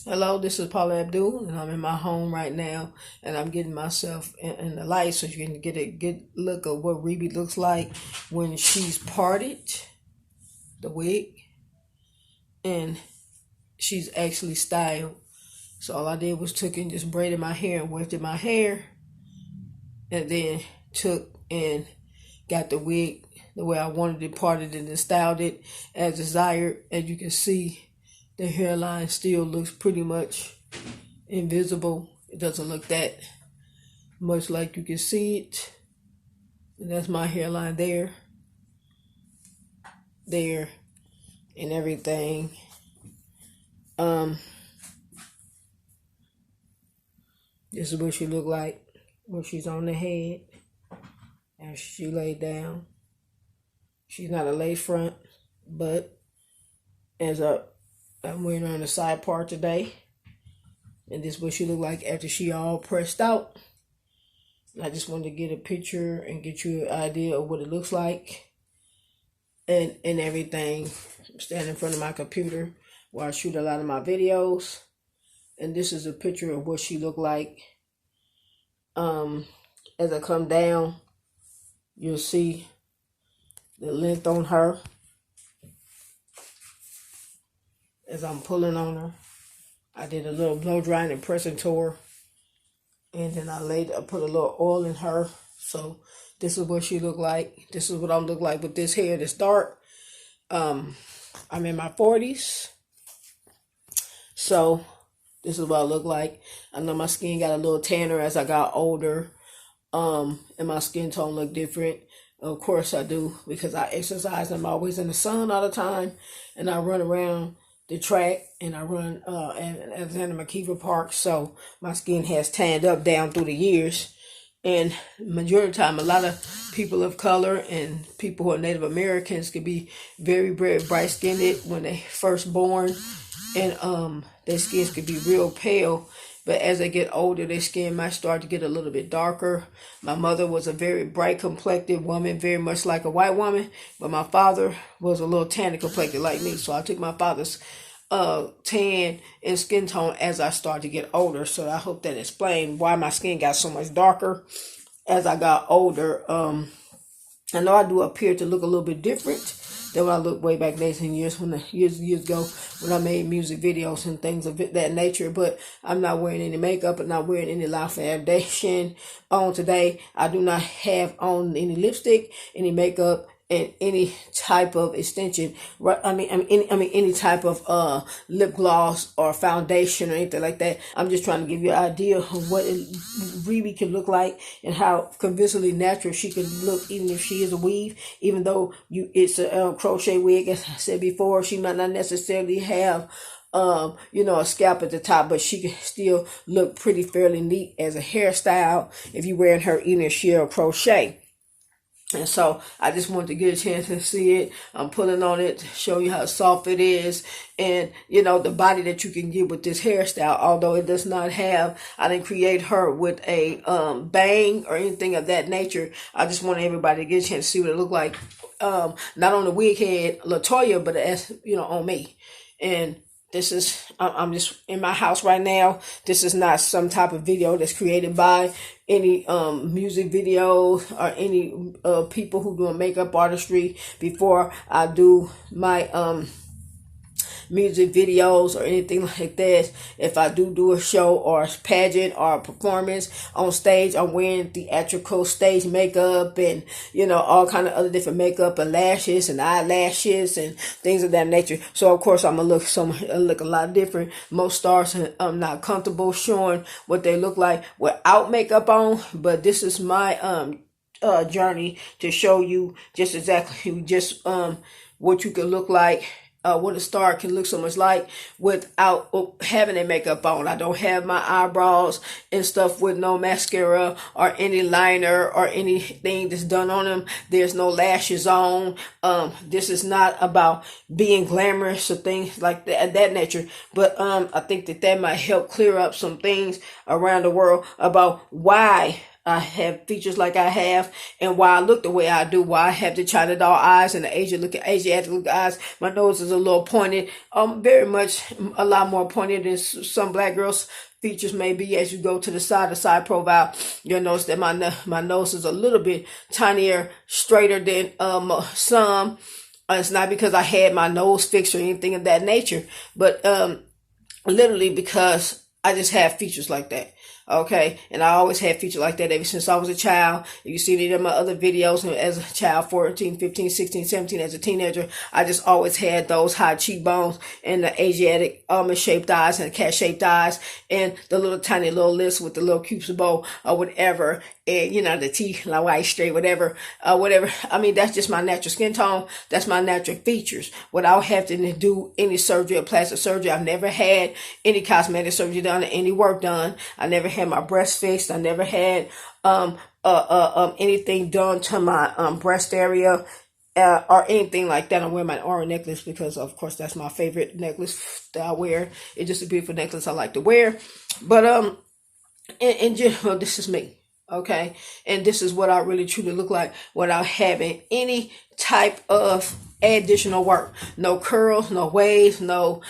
Hello, this is Paula Abdul, and I'm in my home right now, and I'm getting myself in the light so you can get a good look of what Reebie looks like when she's parted the wig and she's actually styled. So all I did was took and just braided my hair and wefted my hair, and then took and got the wig the way I wanted it, parted and then styled it as desired. As you can see, the hairline still looks pretty much invisible. It doesn't look that much like you can see it. And that's my hairline there, and everything. This is what she look like when she's on the head and she laid down. She's not a lace front, but I'm wearing her on the side part today. And this is what she look like after she all pressed out. I just wanted to get a picture and get you an idea of what it looks like and everything. I'm standing in front of my computer where I shoot a lot of my videos. And this is a picture of what she looked like. As I come down, you'll see the length on her as I'm pulling on her. I did a little blow drying and pressing to her, and then I put a little oil in her. So this is what she looked like. This is what I look like with this hair that's dark. I'm in my 40s, so this is what I look like. I know my skin got a little tanner as I got older, and my skin tone look different. Of course I do, because I exercise. I'm always in the sun all the time, and I run around the track, and I run at Alexander McKeever Park, so my skin has tanned up down through the years. And majority of the time, a lot of people of color and people who are Native Americans can be very, very bright skinned when they first born, and their skins can be real pale. But as they get older, their skin might start to get a little bit darker. My mother was a very bright complected woman, very much like a white woman. But my father was a little tanner complected like me. So I took my father's tan and skin tone as I started to get older. So I hope that explained why my skin got so much darker as I got older. I know I do appear to look a little bit different than when I looked way back days and years ago when I made music videos and things of that nature. But I'm not wearing any makeup and not wearing any light foundation on today. I do not have on any lipstick, any makeup, and any type of extension. Any type of lip gloss or foundation or anything like that. I'm just trying to give you an idea of what Reebie can look like and how convincingly natural she can look, even if she is a weave. Even though it's a crochet wig, as I said before, she might not necessarily have a scalp at the top, but she can still look pretty fairly neat as a hairstyle if you're wearing her even if she's a crochet. And so I just wanted to get a chance to see it. I'm pulling on it to show you how soft it is, and the body that you can get with this hairstyle. Although it does not have, I didn't create her with a bang or anything of that nature. I just want everybody to get a chance to see what it looked like. Not on the wig head Latoya, but as on me. And this is, I'm just in my house right now. This is not some type of video that's created by any music videos or any people who do makeup artistry. Before I do my music videos or anything like that, if I do a show or a pageant or a performance on stage, I'm wearing theatrical stage makeup and all kind of other different makeup and lashes and eyelashes and things of that nature. So of course I'm gonna look a lot different. Most stars I'm not comfortable showing what they look like without makeup on, but this is my journey to show you just exactly what you can look like, what a star can look so much like without having a makeup on. I don't have my eyebrows and stuff with no mascara or any liner or anything that's done on them. There's no lashes on. This is not about being glamorous or things like that nature. But I think that might help clear up some things around the world about why I have features like I have, and why I look the way I do, why I have the China doll eyes and the Asiatic look eyes. My nose is a little pointed, very much a lot more pointed than some black girls' features may be. As you go to the side profile, you'll notice that my nose is a little bit tinier, straighter than some. It's not because I had my nose fixed or anything of that nature, but literally because I just have features like that. Okay, and I always had features like that ever since I was a child. If you see any of my other videos as a child, 14, 15, 16, 17, as a teenager, I just always had those high cheekbones and the Asiatic almond-shaped eyes and cat-shaped eyes and the little tiny little lips with the little cupid bow or whatever, and, you know, the teeth, like white, straight, whatever. I mean, that's just my natural skin tone. That's my natural features without having to do any surgery or plastic surgery. I've never had any cosmetic surgery done or any work done. I never had my breast fixed. I never had anything done to my breast area or anything like that. I wear my aura necklace because, of course, that's my favorite necklace that I wear. It's just a beautiful necklace I like to wear. But in general, this is me. Okay, and this is what I really truly look like without having any type of additional work. No curls, no waves, no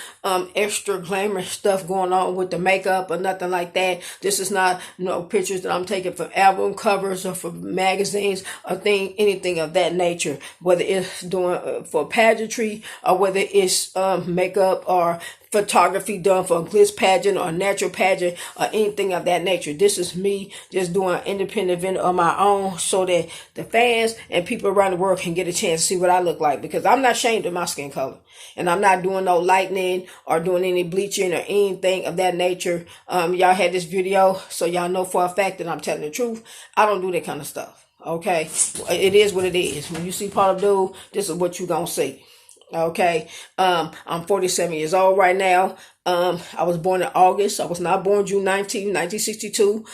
extra glamorous stuff going on with the makeup or nothing like that. This is not no pictures that I'm taking from album covers or from magazines or anything of that nature. Whether it's doing for pageantry or whether it's makeup or photography done for a glitz pageant or a natural pageant or anything of that nature. This is me just doing an independent event on my own so that the fans and people around the world can get a chance to see what I look like, because I'm not ashamed of my skin color and I'm not doing no lightening or doing any bleaching or anything of that nature. Y'all had this video so y'all know for a fact that I'm telling the truth. I don't do that kind of stuff. Okay, it is what it is. When you see Paula Abdul, this is what you gonna see. Okay, I'm 47 years old right now. I was born in August. I was not born June 19, 1962.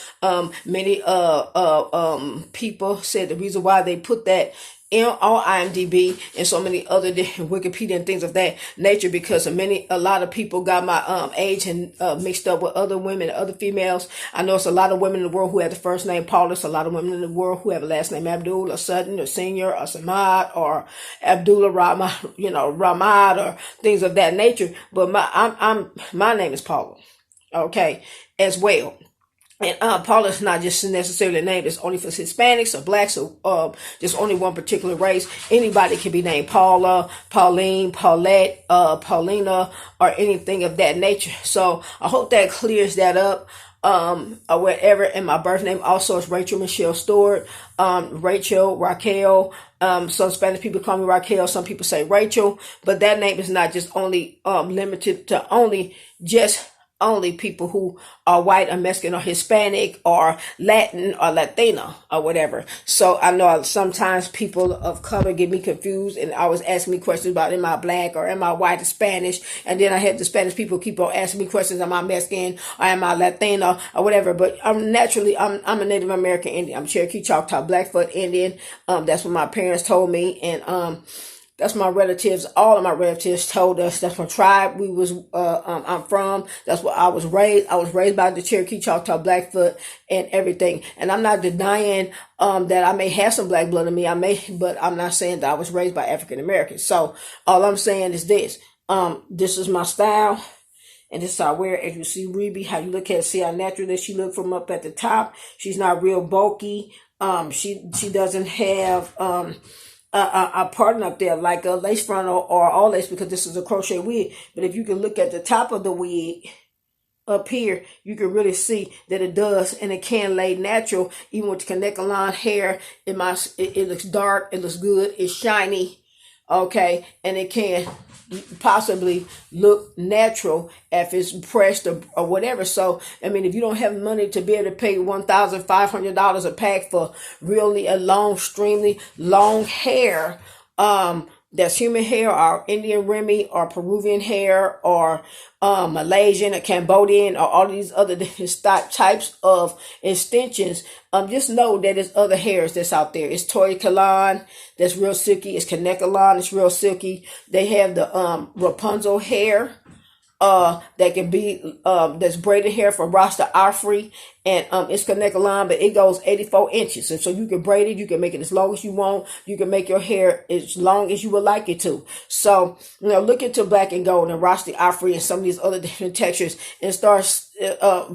Many people said the reason why they put that on IMDb and so many other different Wikipedia and things of that nature, because a lot of people got my age and mixed up with other women, other females. I know it's a lot of women in the world who have the first name Paula. It's a lot of women in the world who have a last name Abdul or Sutton or Senior or Samad or Abdullah Ramad or things of that nature. But my name is Paula. Okay, as well. And Paula is not just necessarily named. It's only for Hispanics or blacks or just only one particular race. Anybody can be named Paula, Pauline, Paulette, Paulina, or anything of that nature. So I hope that clears that up. Or whatever. And my birth name also is Rachel Michelle Stewart. Rachel, Raquel. Some Spanish people call me Raquel. Some people say Rachel. But that name is not just only limited to only people who are white or Mexican or Hispanic or Latin or Latino or whatever. So I know sometimes people of color get me confused and always ask me questions about am I black or am I white or Spanish? And then I have the Spanish people keep on asking me questions, am I Mexican or am I Latino or whatever? But I'm a Native American Indian. I'm Cherokee, Choctaw, Blackfoot Indian. That's what my parents told me. And that's my relatives. All of my relatives told us. That's my tribe I'm from. That's where I was raised. I was raised by the Cherokee, Choctaw, Blackfoot, and everything. And I'm not denying that I may have some black blood in me. But I'm not saying that I was raised by African Americans. So all I'm saying is this. This is my style. And this is how I wear it. As you see Reebie, how you look at it, see how natural that she look from up at the top. She's not real bulky. She doesn't have a pattern up there like a lace front or all lace, because this is a crochet wig. But if you can look at the top of the wig up here, you can really see that it does, and it can lay natural even with the connect line hair. It looks dark, it looks good, it's shiny. Okay, and it can possibly look natural if it's pressed or whatever. So, I mean, if you don't have money to be able to pay $1,500 a pack for really a long, extremely long hair, that's human hair or Indian Remy or Peruvian hair or Malaysian or Cambodian or all these other different types of extensions, just know that there's other hairs that's out there. It's Toy Kalan that's real silky. It's Kanekalan, it's real silky. They have the Rapunzel hair. that can be that's braided hair from Rasta Afri, and it's connect line, but it goes 84 inches, and so you can braid it, you can make it as long as you want, you can make your hair as long as you would like it to. So look into Black and Gold and Rasta Afri and some of these other different textures, and start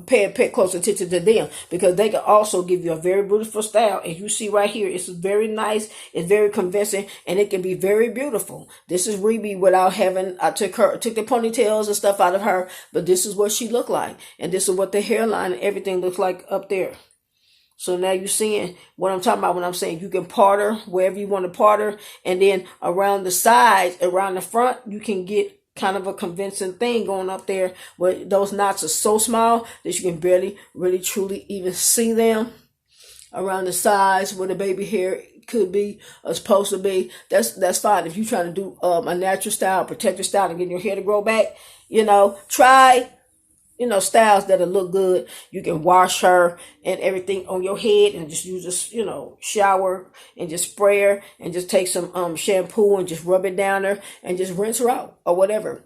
pay close attention to them, because they can also give you a very beautiful style. As you see right here, it's very nice, it's very convincing, and it can be very beautiful. This is Reebie without having, I took the ponytails and stuff out of her, but this is what she looked like, and this is what the hairline and everything looks like up there. So now you're seeing what I'm talking about when I'm saying you can part her wherever you want to part her, and then around the sides, around the front, you can get kind of a convincing thing going up there where those knots are so small that you can barely really truly even see them. Around the sides where the baby hair could be or supposed to be, that's fine. If you're trying to do a natural style, protective style, and get your hair to grow back, try styles that'll look good. You can wash her and everything on your head and just use this, shower and just spray her and just take some shampoo and just rub it down her and just rinse her out or whatever.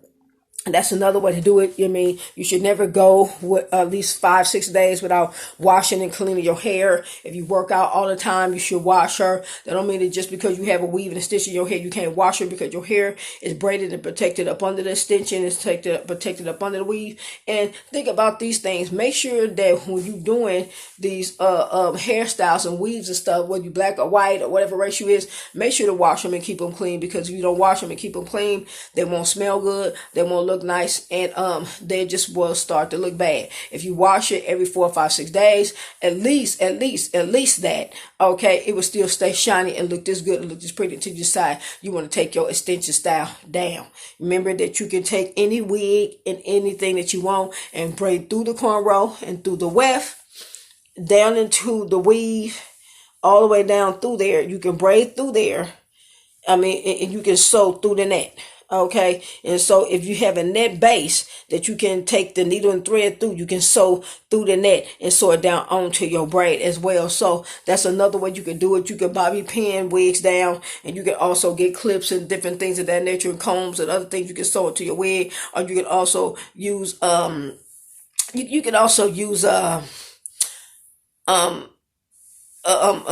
And that's another way to do it. You should never go with at least 5-6 days without washing and cleaning your hair. If you work out all the time, you should wash her. That don't mean that just because you have a weave and a stitch in your hair, you can't wash her, because your hair is braided and protected up under the extension. It's protected up under the weave. And think about these things. Make sure that when you're doing these hairstyles and weaves and stuff, whether you black or white or whatever race you is, make sure to wash them and keep them clean, because if you don't wash them and keep them clean, they won't smell good. They won't look nice, and they just will start to look bad. If you wash it every 4, 5, 6 days, at least that, okay, it will still stay shiny and look this good and look this pretty until you decide you want to take your extension style down. Remember that you can take any wig and anything that you want and braid through the cornrow and through the weft, down into the weave, all the way down through there. You can braid through there. And you can sew through the net. Okay, and so if you have a net base that you can take the needle and thread through, you can sew through the net and sew it down onto your braid as well. So that's another way you can do it. You can bobby pin wigs down, and you can also get clips and different things of that nature, and combs and other things. You can sew it to your wig, or you can also use a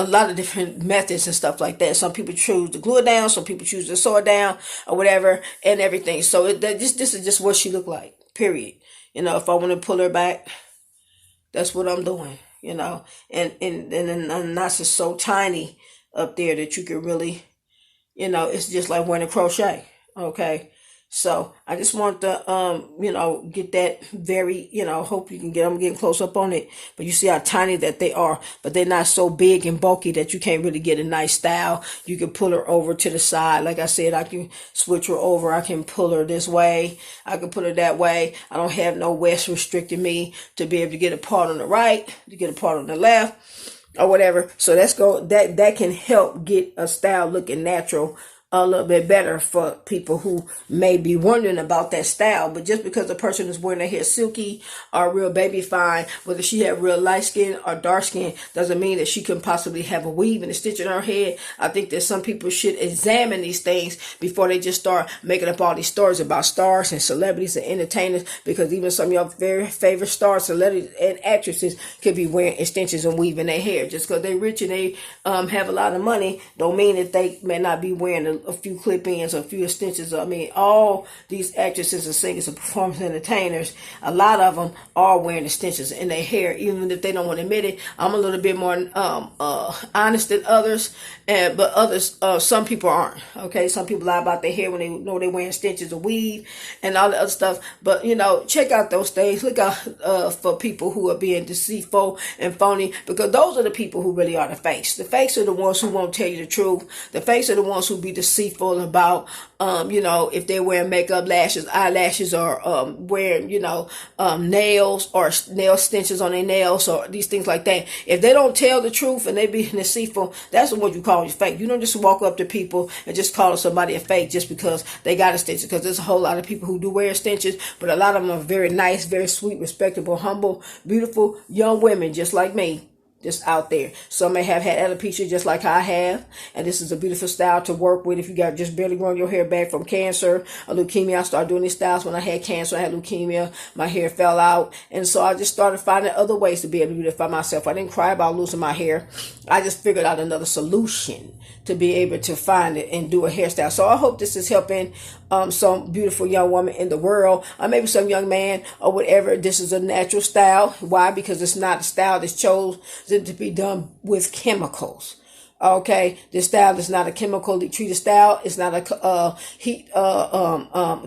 lot of different methods and stuff like that. Some people choose to glue it down, some people choose to sew it down or whatever and everything. So this is just what she looked like, period. If I want to pull her back, that's what I'm doing, and the knots are so tiny up there that you can really, it's just like wearing a crochet. Okay. So I just want to, get that very, hope you can get, I'm getting close up on it, but you see how tiny that they are, but they're not so big and bulky that you can't really get a nice style. You can pull her over to the side. Like I said, I can switch her over. I can pull her this way. I can put her that way. I don't have no west restricting me to be able to get a part on the right, to get a part on the left or whatever. So that can help get a style looking natural a little bit better for people who may be wondering about that style. But just because a person is wearing their hair silky or real baby fine, whether she have real light skin or dark skin, doesn't mean that she can possibly have a weave and a stitch in her head. I think that some people should examine these things before they just start making up all these stories about stars and celebrities and entertainers, because even some of your very favorite stars, celebrities, and actresses could be wearing extensions and weaving their hair. Just because they're rich and they have a lot of money don't mean that they may not be wearing a few clip-ins or a few extensions. All these actresses and singers and performance entertainers, a lot of them are wearing extensions in their hair, even if they don't want to admit it. I'm a little bit more honest than others, but others, some people aren't. Okay, some people lie about their hair when they know they're wearing extensions or weave and all the other stuff. But check out those things. Look out for people who are being deceitful and phony, because those are the people who really are the fakes. The fakes are the ones who won't tell you the truth. The fakes are the ones who be deceitful about if they're wearing makeup, lashes, eyelashes, or wearing nails or nail extensions on their nails or these things like that. If they don't tell the truth and they be deceitful, that's what you call you fake. You don't just walk up to people and just call somebody a fake just because they got extensions, because there's a whole lot of people who do wear extensions, but a lot of them are very nice, very sweet, respectable, humble, beautiful young women just like me just out there. Some may have had alopecia just like I have, and this is a beautiful style to work with if you got just barely growing your hair back from cancer or leukemia. I started doing these styles when I had cancer. I had leukemia. My hair fell out, and so I just started finding other ways to be able to beautify myself. I didn't cry about losing my hair. I just figured out another solution to be able to find it and do a hairstyle. So I hope this is helping some beautiful young woman in the world, or maybe some young man or whatever. This is a natural style. Why? Because it's not a style that's chosen to be done with chemicals. Okay, this style is not a chemically treated style. It's not a heat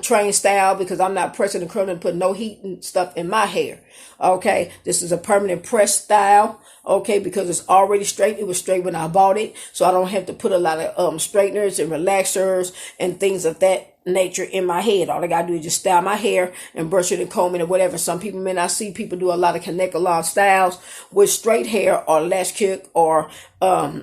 trained style, because I'm not pressing and curling and putting no heat and stuff in my hair. Okay, this is a permanent press style. Okay, because it's already straight. It was straight when I bought it, so I don't have to put a lot of straighteners and relaxers and things of that nature in my head. All I gotta do is just style my hair and brush it and comb it or whatever. Some people may not see people do a lot of connect along styles with straight hair or lash kick or a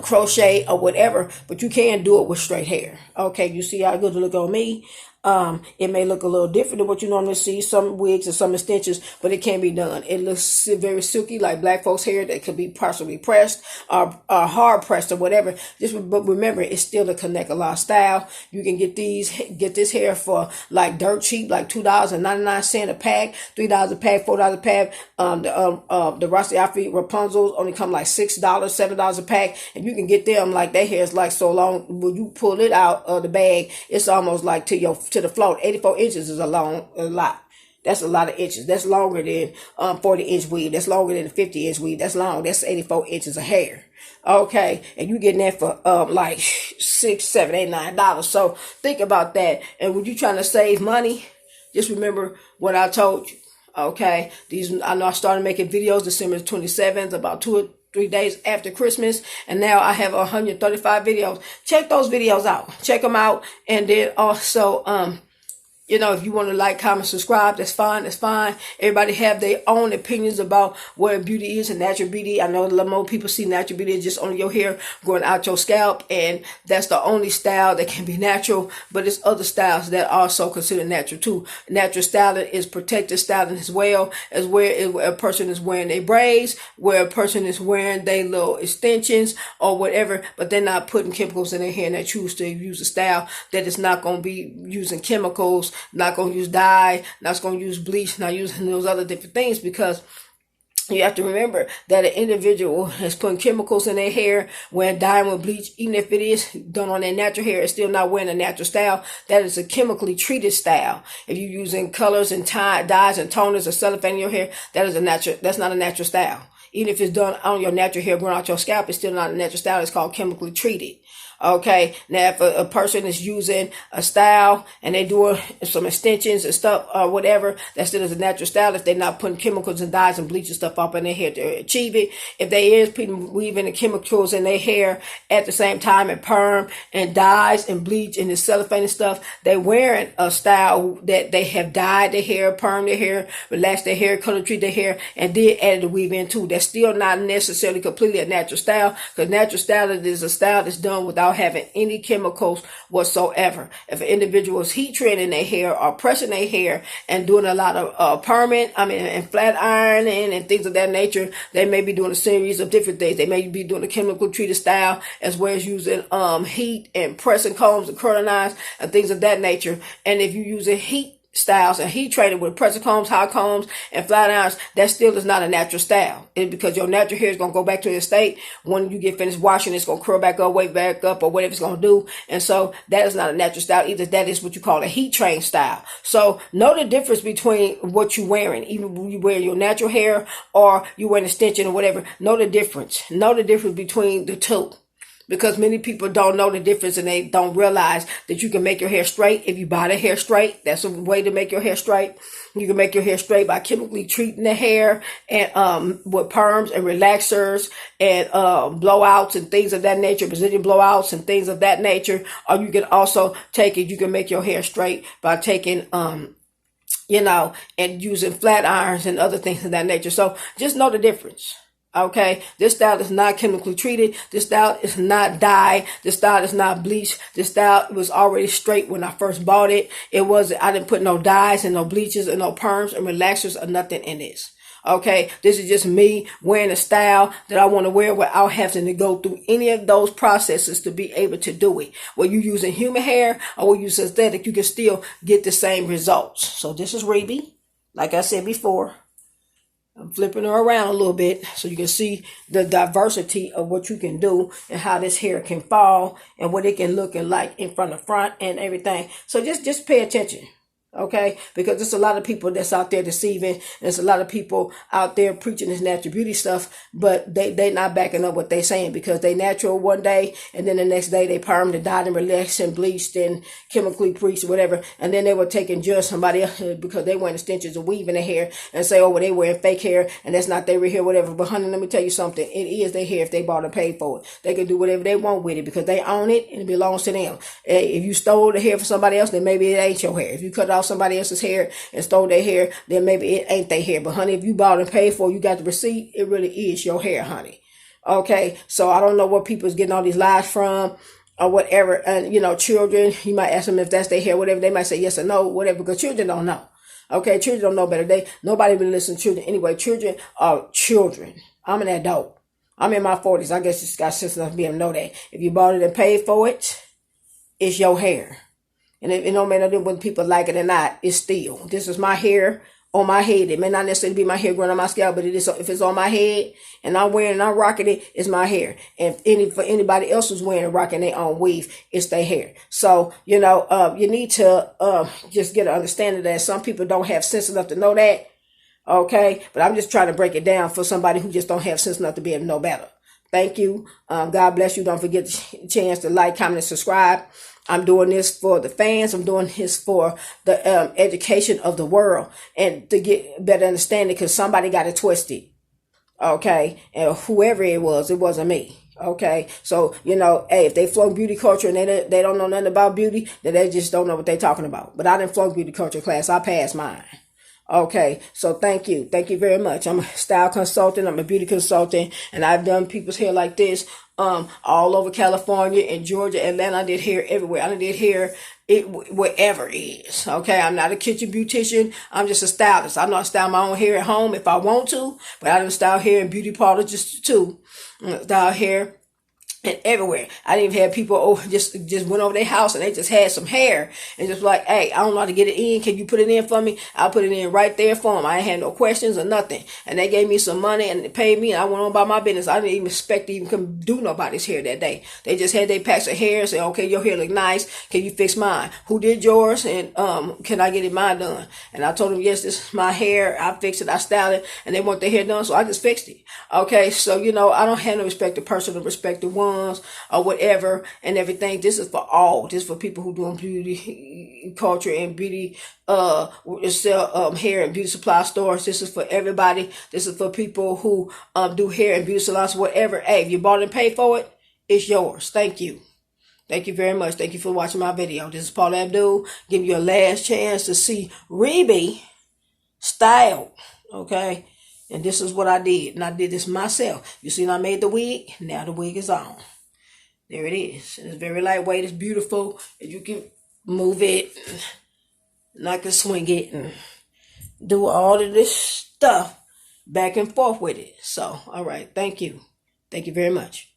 crochet or whatever, but you can do it with straight hair. Okay, you see how good it look on me. It may look a little different than what you normally see, some wigs and some extensions, but it can be done. It looks very silky, like black folks' hair that could be partially pressed or hard pressed or whatever. But remember, it's still a connect a lot style. You can get this hair for like dirt cheap, like $2.99 a pack, $3 a pack, $4 a pack. The Rusty Outfit Rapunzels only come like $6, $7 a pack, and you can get them like their hair is like so long. When you pull it out of the bag, it's almost like to the floor. 84 inches is a lot. That's a lot of inches. That's longer than 40-inch weave. That's longer than a 50-inch weave. That's long. That's 84 inches of hair. Okay, and you getting that for like $6, $7, $8, $9. So think about that. And when you trying to save money, just remember what I told you. Okay, I know I started making videos December 27th, about 2 or 3 days after Christmas, and now I have 135 videos. Check those videos out. Check them out. And then also, if you want to like, comment, subscribe, that's fine. That's fine. Everybody have their own opinions about what beauty is and natural beauty. I know a lot more people see natural beauty as just on your hair growing out your scalp, and that's the only style that can be natural. But there's other styles that are also considered natural too. Natural styling is protective styling as well, as where a person is wearing their braids, where a person is wearing their little extensions or whatever, but they're not putting chemicals in their hair, and they choose to use a style that is not going to be using chemicals, not going to use dye, not going to use bleach, not using those other different things, because you have to remember that an individual is putting chemicals in their hair, wearing dye with bleach, even if it is done on their natural hair, it's still not wearing a natural style. That is a chemically treated style. If you're using colors and dyes and toners or cellophane in your hair, that's not a natural style. Even if it's done on your natural hair growing out your scalp, it's still not a natural style. It's called chemically treated. Okay, now if a person is using a style and they're doing some extensions and stuff or whatever, that still is a natural style if they're not putting chemicals and dyes and bleach and stuff up in their hair to achieve it. If they is weaving the chemicals in their hair at the same time, and perm and dyes and bleach and the cellophane and stuff, they're wearing a style that they have dyed their hair, perm their hair, relaxed their hair, color treat their hair, and did add the weave in too. That's still not necessarily completely a natural style, because natural style is a style that's done without having any chemicals whatsoever. If an individual is heat treating their hair or pressing their hair and doing a lot of perming, and flat ironing and things of that nature, they may be doing a series of different things. They may be doing a chemical treated style, as well as using heat and pressing combs and curling irons and things of that nature. And if you're using heat styles and heat treated with pressure combs, hot combs, and flat irons, that still is not a natural style. It's because your natural hair is going to go back to its state. When you get finished washing, it's going to curl back up, wave back up, or whatever it's going to do. And so that is not a natural style either. That is what you call a heat trained style. So know the difference between what you're wearing. Even when you wear your natural hair or you wear an extension or whatever, know the difference. Know the difference between the two. Because many people don't know the difference, and they don't realize that you can make your hair straight if you buy the hair straight. That's a way to make your hair straight. You can make your hair straight by chemically treating the hair and with perms and relaxers and blowouts and things of that nature, Brazilian blowouts and things of that nature. Or you can also you can make your hair straight by taking and using flat irons and other things of that nature. So just know the difference. Okay, this style is not chemically treated. This style is not dyed. This style is not bleached. This style was already straight when I first bought it. I didn't put no dyes and no bleaches and no perms and relaxers or nothing in this. Okay, this is just me wearing a style that I want to wear without having to go through any of those processes to be able to do it. Whether you're using human hair or you use synthetic, you can still get the same results. So this is Reebie. Like I said before, I'm flipping her around a little bit so you can see the diversity of what you can do and how this hair can fall and what it can look like in front and everything. So just pay attention. Okay, because there's a lot of people that's out there deceiving, and there's a lot of people out there preaching this natural beauty stuff, but they not backing up what they saying, because they natural one day and then the next day they permed and dyed and relaxed and bleached and chemically bleached or whatever, and then they will take and judge somebody else because they wearing extensions of weave in their hair and say, oh, well, they wearing fake hair and that's not their real hair, whatever. But honey, let me tell you something, it is their hair if they bought and paid for it. They can do whatever they want with it because they own it and it belongs to them. If you stole the hair from somebody else, then maybe it ain't your hair. If you cut off somebody else's hair and stole their hair, then maybe it ain't their hair. But honey, if you bought and paid for it, you got the receipt, it really is your hair, honey. Okay, so I don't know where people's getting all these lies from or whatever. And children, you might ask them if that's their hair, whatever. They might say yes or no, whatever, because children don't know. Okay, children don't know better. Nobody really listen to children anyway. Children are children. I'm an adult. I'm in my 40s. I guess it's got sense enough to be able to know that if you bought it and paid for it, it's your hair. And it don't matter whether people like it or not, it's still. This is my hair on my head. It may not necessarily be my hair growing on my scalp, but it is. If it's on my head and I'm wearing and I'm rocking it, it's my hair. And for anybody else who's wearing and rocking their own weave, it's their hair. So, you need to just get an understanding that some people don't have sense enough to know that. Okay, but I'm just trying to break it down for somebody who just don't have sense enough to be able to know better. Thank you. God bless you. Don't forget the chance to like, comment, and subscribe. I'm doing this for the fans. I'm doing this for the education of the world and to get better understanding, because somebody got it twisted. Okay, and whoever it wasn't me. Okay, so hey, if they flunk beauty culture and they don't know nothing about beauty, then they just don't know what they're talking about. But I didn't flunk beauty culture class. I passed mine. Okay, so thank you very much. I'm a style consultant, I'm a beauty consultant, and I've done people's hair like this all over California and Georgia, Atlanta. I did hair everywhere. I did hair wherever it is. Okay, I'm not a kitchen beautician. I'm just a stylist. I know I style my own hair at home if I want to, but I don't style hair in beauty parlors just too. Style hair and everywhere. I didn't even have people just went over their house and they just had some hair and just like, hey, I don't know how to get it in. Can you put it in for me? I'll put it in right there for them. I ain't had no questions or nothing. And they gave me some money and they paid me and I went on about my business. I didn't even expect to even come do nobody's hair that day. They just had their packs of hair and said, okay, your hair look nice. Can you fix mine? Who did yours? And can I get mine done? And I told them, yes, this is my hair. I fixed it. I styled it. And they want their hair done. So I just fixed it. Okay. So, I don't have no respect to personal respect to one or whatever and everything. This is for all. This is for people who doing beauty culture and beauty sell hair and beauty supply stores. This is for everybody. This is for people who do hair and beauty salons, whatever. Hey, if you bought and paid for it, it's yours. Thank you. Thank you very much. Thank you for watching my video. This is Paula Abdul. Give you a last chance to see Reebie style. Okay. And this is what I did. And I did this myself. You see, I made the wig. Now the wig is on. There it is. It's very lightweight. It's beautiful. And you can move it. And I can swing it and do all of this stuff back and forth with it. So, all right. Thank you. Thank you very much.